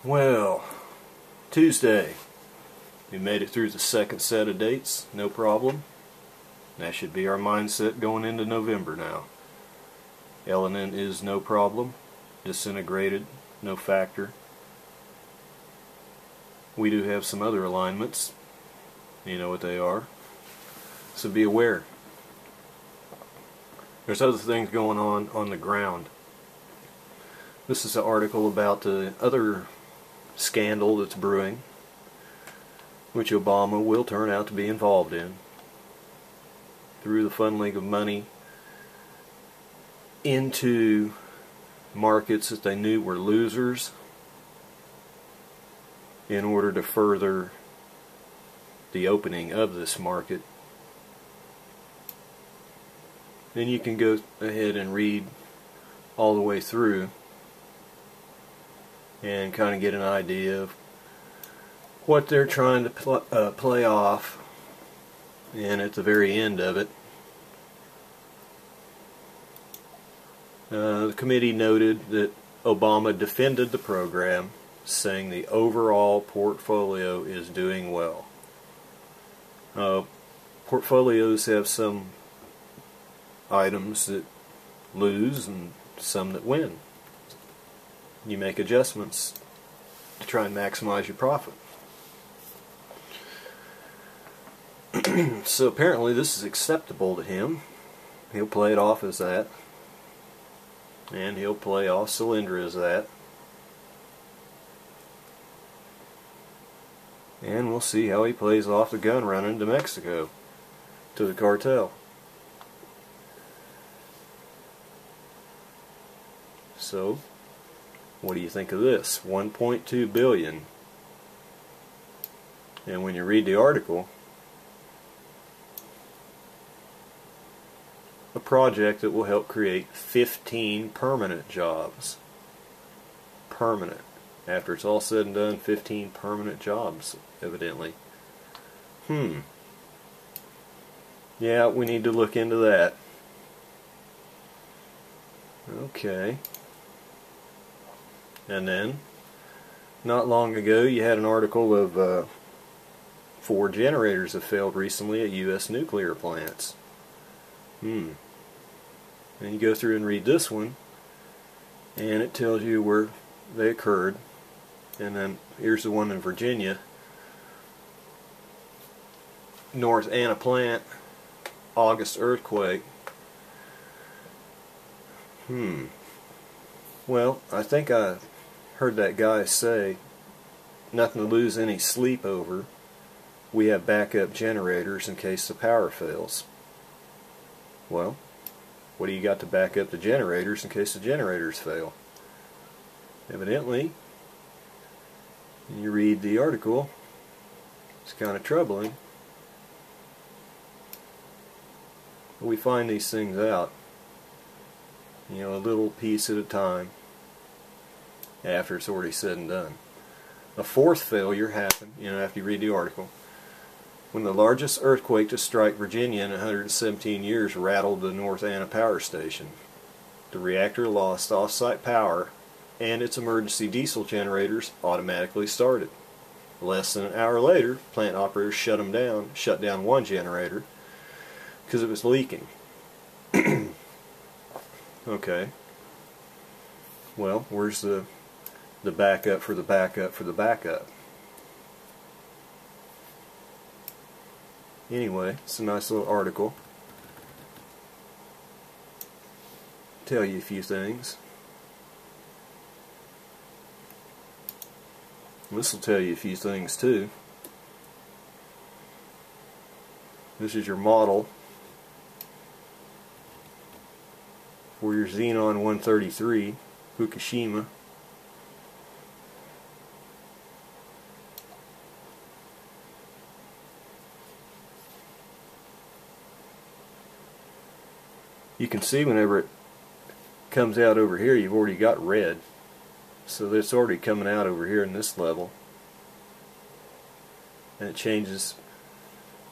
Well, Tuesday. We made it through the second set of dates, no problem. That should be our mindset going into November now. Elenin is no problem. Disintegrated, no factor. We do have some other alignments. You know what they are. So be aware. There's other things going on the ground. This is an article about the other scandal that's brewing, which Obama will turn out to be involved in, through the funneling of money into markets that they knew were losers in order to further the opening of this market. Then you can go ahead and read all the way through and kind of get an idea of what they're trying to play off. And at the very end of it, the committee noted that Obama defended the program, saying the overall portfolio is doing well. Portfolios have some items that lose and some that win. You make adjustments to try and maximize your profit. So apparently this is acceptable to him. He'll play it off as that. And he'll play off Solyndra as that. And we'll see how he plays off the gun running to Mexico, to the cartel. So, what do you think of this? 1.2 billion. And when you read the article, a project that will help create 15 permanent jobs. Permanent. After it's all said and done, 15 permanent jobs, evidently. Yeah, we need to look into that. Okay. And then, not long ago, you had an article of 4 generators have failed recently at U.S. nuclear plants. And you go through and read this one, and it tells you where they occurred. And then here's the one in Virginia. North Anna plant, August earthquake. Well, I think I heard that guy say, nothing to lose any sleep over. We have backup generators in case the power fails. Well, what do you got to back up the generators in case the generators fail? Evidently, when you read the article, it's kind of troubling. But we find these things out, you know, a little piece at a time after it's already said and done. A fourth failure happened, you know, after you read the article, when the largest earthquake to strike Virginia in 117 years rattled the North Anna power station. The reactor lost off-site power, and its emergency diesel generators automatically started. Less than an hour later, plant operators shut down one generator because it was leaking. Okay. Well, where's the backup for the backup for the backup? Anyway, it's a nice little article. Tell you a few things. This will tell you a few things too. This is your model for your Xenon 133 Fukushima. You can see whenever it comes out over here, you've already got red. So it's already coming out over here in this level. And it changes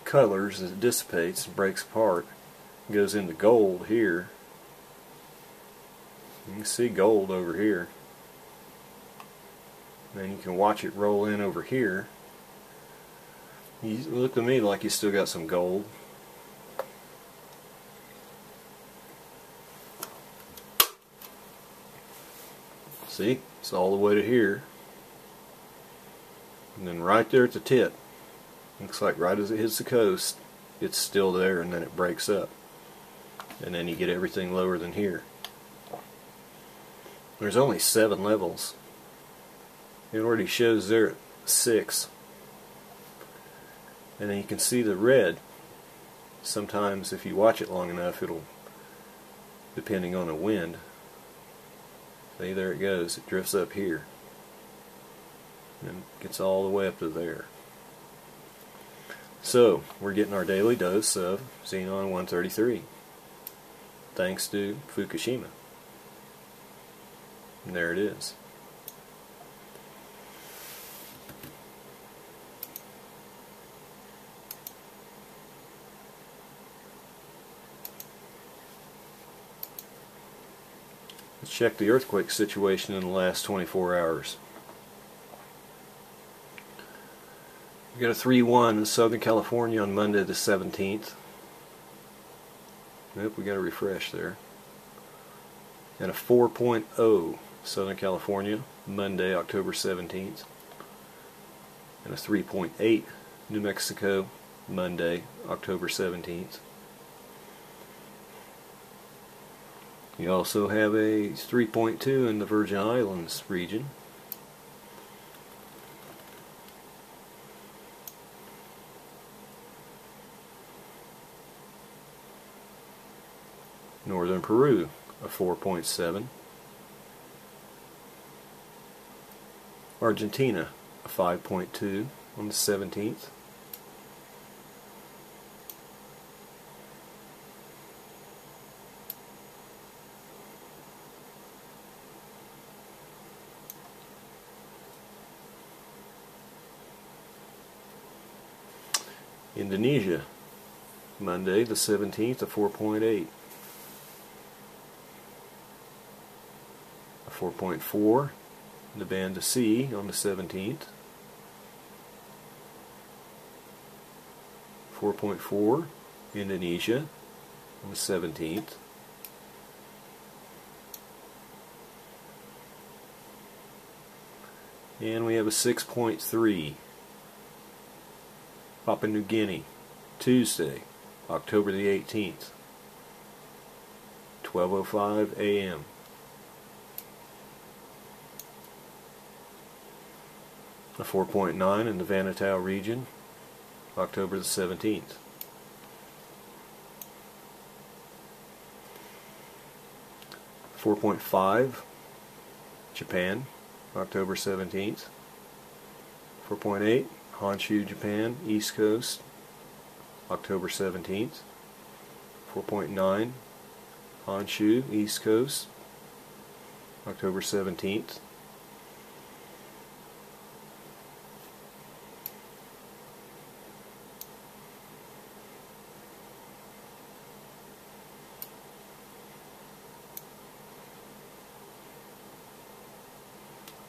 colors as it dissipates and breaks apart. It goes into gold here. You can see gold over here. and then you can watch it roll in over here. You look to me like you still got some gold. See, it's all the way to here, and then right there at the tip, looks like right as it hits the coast, it's still there, and then it breaks up, and then you get everything lower than here. There's only 7 levels. It already shows there at 6, and then you can see the red. Sometimes if you watch it long enough, it'll, depending on the wind, see, there it goes, it drifts up here and gets all the way up to there. So we're getting our daily dose of xenon 133 thanks to Fukushima, and there it is. Let's check the earthquake situation in the last 24 hours. We got a 3.1 in Southern California on Monday the 17th. Nope, we got a refresh there. And a 4.0 Southern California Monday, October 17th. And a 3.8 New Mexico Monday, October 17th. You also have a 3.2 in the Virgin Islands region. Northern Peru, a 4.7. Argentina, a 5.2 on the 17th. Indonesia, Monday the 17th, a 4.8. A 4.4 in the Banda Sea on the 17th. 4.4 Indonesia on the 17th. And we have a 6.3 Papua New Guinea, Tuesday, October the 18th, 12:05 a.m. A 4.9 in the Vanuatu region, October the 17th. A 4.5 Japan, October 17th. 4.8 Honshu, Japan, East Coast, October 17th. 4.9 Honshu, East Coast, October 17th.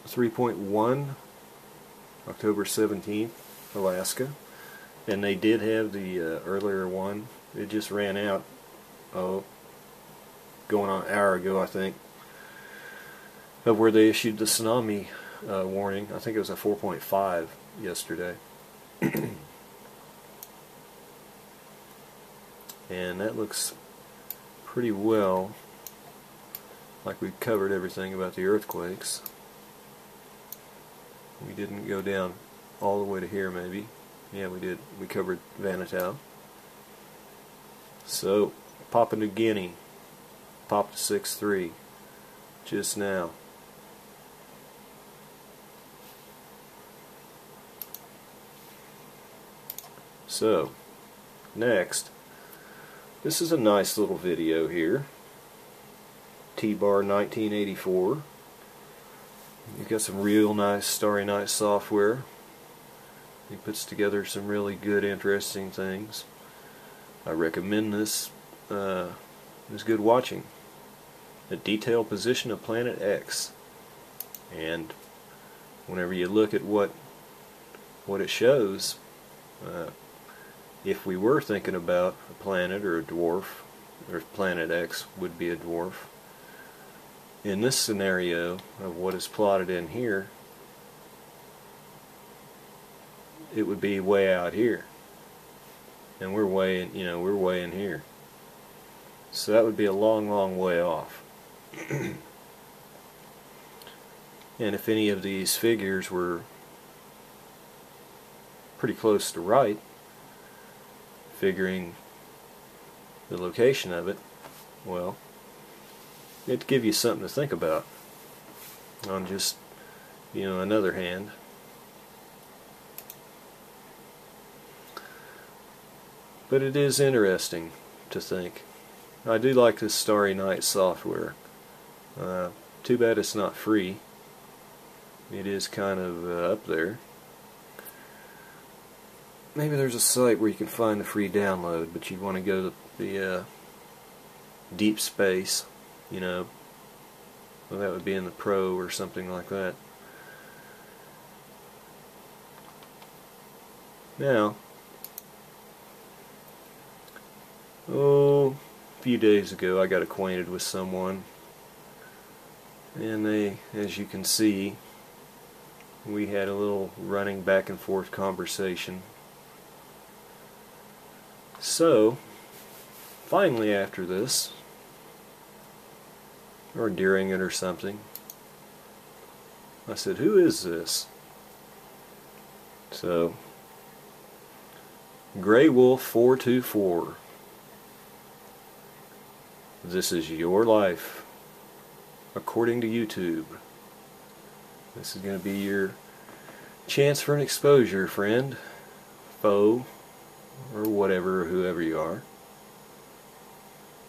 A 3.1 October 17th, Alaska, and they did have the earlier one. It just ran out, going on an hour ago, I think, of where they issued the tsunami warning. I think it was a 4.5 yesterday. And that looks pretty well like we've covered everything about the earthquakes. We didn't go down all the way to here, maybe. Yeah, we did. We covered Vanuatu. So, Papua New Guinea popped to 6.3 just now. So, next, this is a nice little video here. T-Bar 1984. You've got some real nice Starry Night software. He puts together some really good, interesting things. I recommend this. It's good watching. The detailed position of Planet X. And whenever you look at what it shows, if we were thinking about a planet or a dwarf, or planet X would be a dwarf, in this scenario of what is plotted in here, it would be way out here, and we're way in, we're way in here. So that would be a long, long way off. And if any of these figures were pretty close to right, figuring the location of it, well, it'd give you something to think about. On just, another hand. But it is interesting to think. I do like this Starry Night software. Too bad it's not free. It is kind of up there. Maybe there's a site where you can find the free download, but you'd want to go to the deep space, well, that would be in the Pro or something like that. Now, a few days ago I got acquainted with someone, and they, as you can see, we had a little running back and forth conversation. So, finally after this, or during it or something, I said, "Who is this?" So, Grey Wolf 424. This is your life, according to YouTube. This is going to be your chance for an exposure, friend, foe, or whatever, whoever you are.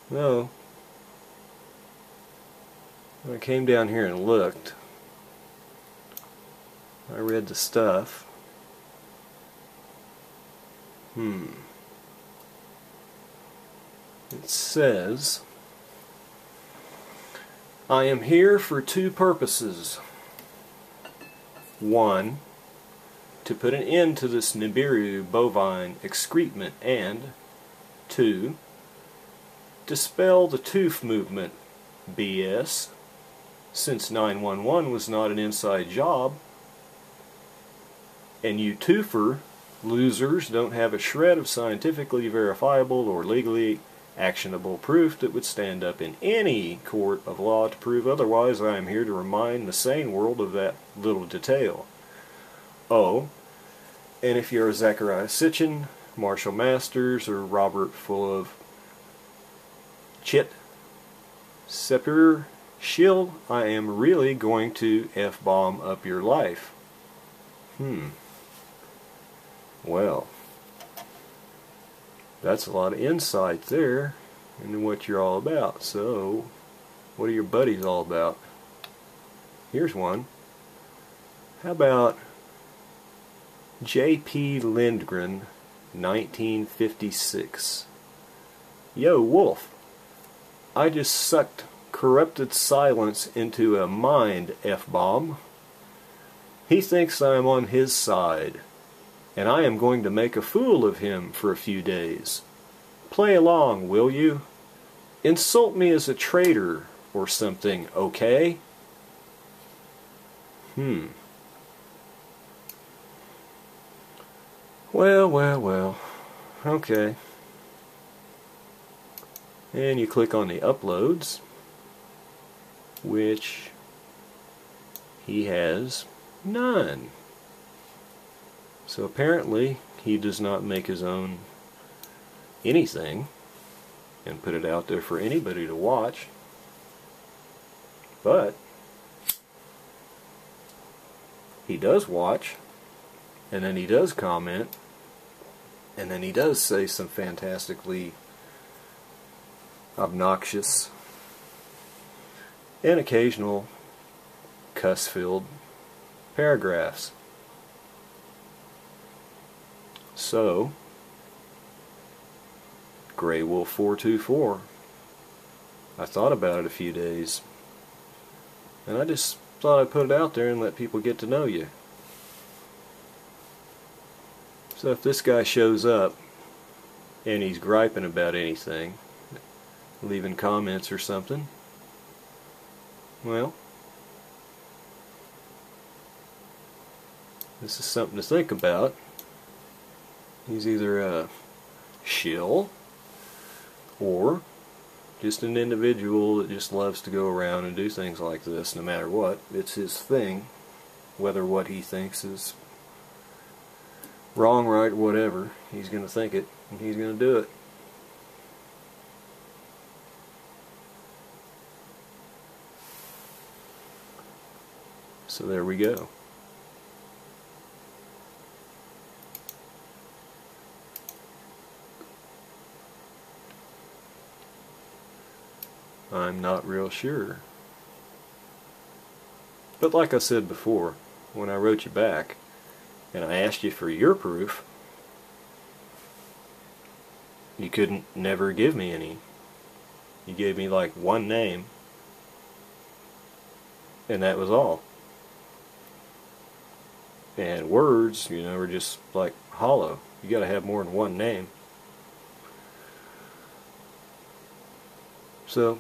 No. When I came down here and looked, I read the stuff. It says, "I am here for two purposes. One, to put an end to this Nibiru bovine excrement, and two, dispel the twoof movement BS, since 911 was not an inside job, and you twoofer losers don't have a shred of scientifically verifiable or legally actionable proof that would stand up in any court of law to prove otherwise. I am here to remind the sane world of that little detail. Oh, and if you're Zachariah Sitchin, Marshall Masters, or Robert full of chit, Sepir Shield, I am really going to F-bomb up your life." Well, that's a lot of insight there into what you're all about. So, what are your buddies all about? Here's one. How about J.P. Lindgren, 1956. "Yo, Wolf, I just sucked corrupted silence into a mind F-bomb. He thinks I am on his side, and I am going to make a fool of him for a few days. Play along, will you? Insult me as a traitor or something, okay?" Well. Okay. And you click on the uploads, which he has none. So apparently he does not make his own anything and put it out there for anybody to watch. But he does watch, and then he does comment, and then he does say some fantastically obnoxious and occasional cuss-filled paragraphs. So, Grey Wolf 424, I thought about it a few days, and I just thought I'd put it out there and let people get to know you. So if this guy shows up and he's griping about anything, leaving comments or something, well, this is something to think about. He's either a shill or just an individual that just loves to go around and do things like this no matter what. It's his thing, whether what he thinks is wrong, right, whatever. He's going to think it and he's going to do it. So there we go. I'm not real sure. But like I said before, when I wrote you back and I asked you for your proof, you couldn't never give me any. You gave me like one name, and that was all. And words, you know, are just like hollow. You gotta have more than one name. So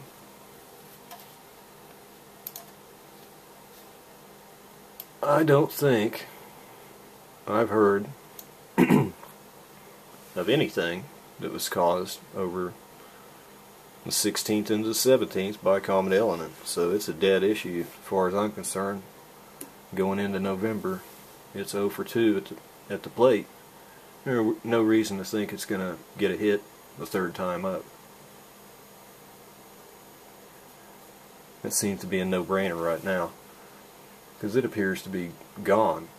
I don't think I've heard of anything that was caused over the 16th and the 17th by comet element. So it's a dead issue as far as I'm concerned. Going into November, it's 0 for 2 at the plate. There's no reason to think it's going to get a hit the third time up. It seems to be a no-brainer right now, because it appears to be gone,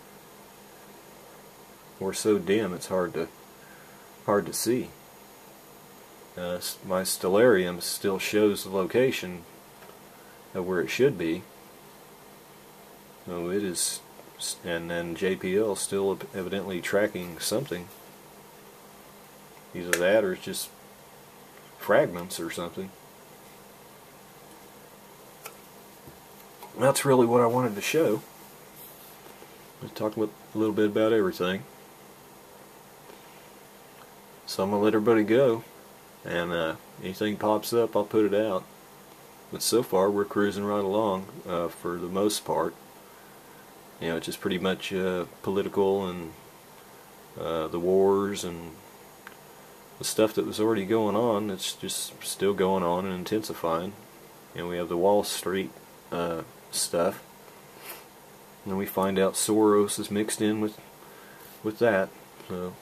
or so dim it's hard to see. My stellarium still shows the location of where it should be. So it is, and then JPL still evidently tracking something. Either that or it's just fragments or something. That's really what I wanted to show. Let's talk a little bit about everything. So I'm going to let everybody go, and anything pops up I'll put it out. But so far we're cruising right along for the most part. You know, it's just pretty much political and the wars and the stuff that was already going on. It's just still going on and intensifying. And we have the Wall Street stuff, and then we find out Soros is mixed in with that. So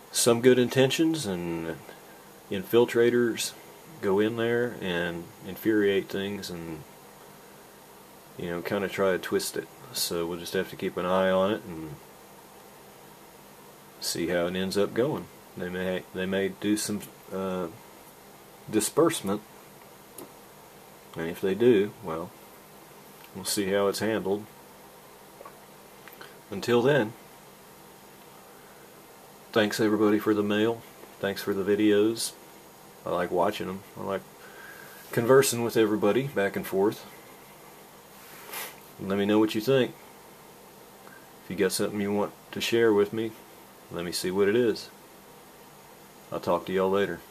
some good intentions, and infiltrators go in there and infuriate things and, you know, kind of try to twist it. So we'll just have to keep an eye on it and see how it ends up going. They may do some disbursement. And if they do, well, we'll see how it's handled. Until then, thanks everybody for the mail. Thanks for the videos. I like watching them. I like conversing with everybody back and forth. Let me know what you think. If you got something you want to share with me, let me see what it is. I'll talk to y'all later.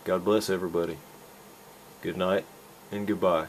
God bless everybody. Good night and goodbye.